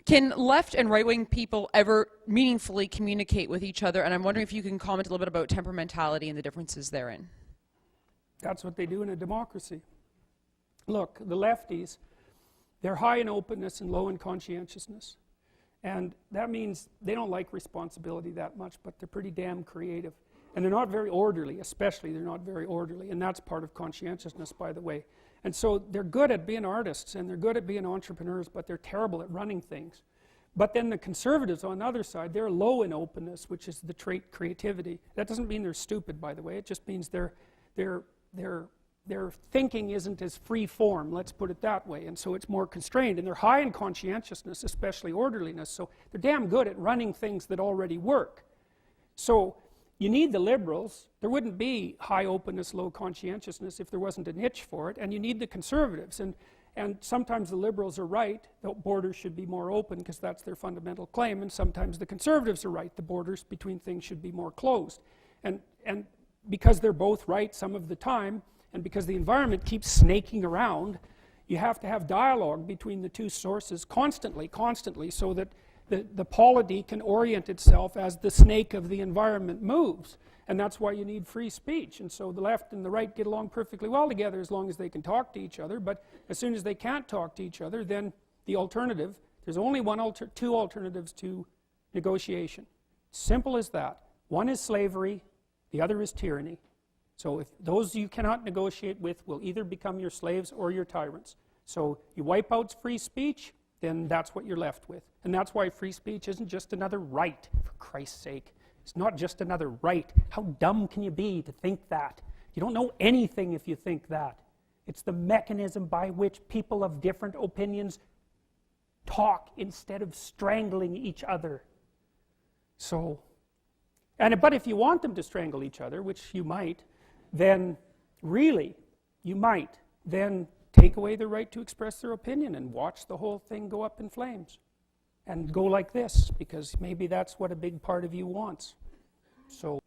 Can left and right-wing people ever meaningfully communicate with each other? And I'm wondering if you can comment a little bit about temperamentality and the differences therein. That's what they do in a democracy. Look, the lefties, they're high in openness and low in conscientiousness. And that means they don't like responsibility that much, but they're pretty damn creative. And they're not very orderly, especially they're not very orderly. And that's part of conscientiousness, by the way. And so they're good at being artists and they're good at being entrepreneurs, but they're terrible at running things. But then the conservatives on the other side, they're low in openness, which is the trait creativity. That doesn't mean they're stupid, by the way. It just means their thinking isn't as free form, let's put it that way. And so it's more constrained. And they're high in conscientiousness, especially orderliness. So they're damn good at running things that already work. So you need the liberals. There wouldn't be high openness, low conscientiousness if there wasn't a niche for it. And you need the conservatives. And sometimes the liberals are right, the borders should be more open because that's their fundamental claim. And sometimes the conservatives are right, the borders between things should be more closed. And because they're both right some of the time, and because the environment keeps snaking around, you have to have dialogue between the two sources constantly, so that the polity can orient itself as the snake of the environment moves. And that's why you need free speech. And so the left and the right get along perfectly well together as long as they can talk to each other. But as soon as they can't talk to each other, then the alternative, there's only two alternatives to negotiation. Simple as that. One is slavery, the other is tyranny. So if those you cannot negotiate with will either become your slaves or your tyrants. So you wipe out free speech, then that's what you're left with. And that's why free speech isn't just another right, for Christ's sake. It's not just another right. How dumb can you be to think that? You don't know anything if you think that. It's the mechanism by which people of different opinions talk instead of strangling each other. So, but if you want them to strangle each other, which you might, then really, you might then take away their right to express their opinion and watch the whole thing go up in flames. And go like this, because maybe that's what a big part of you wants. So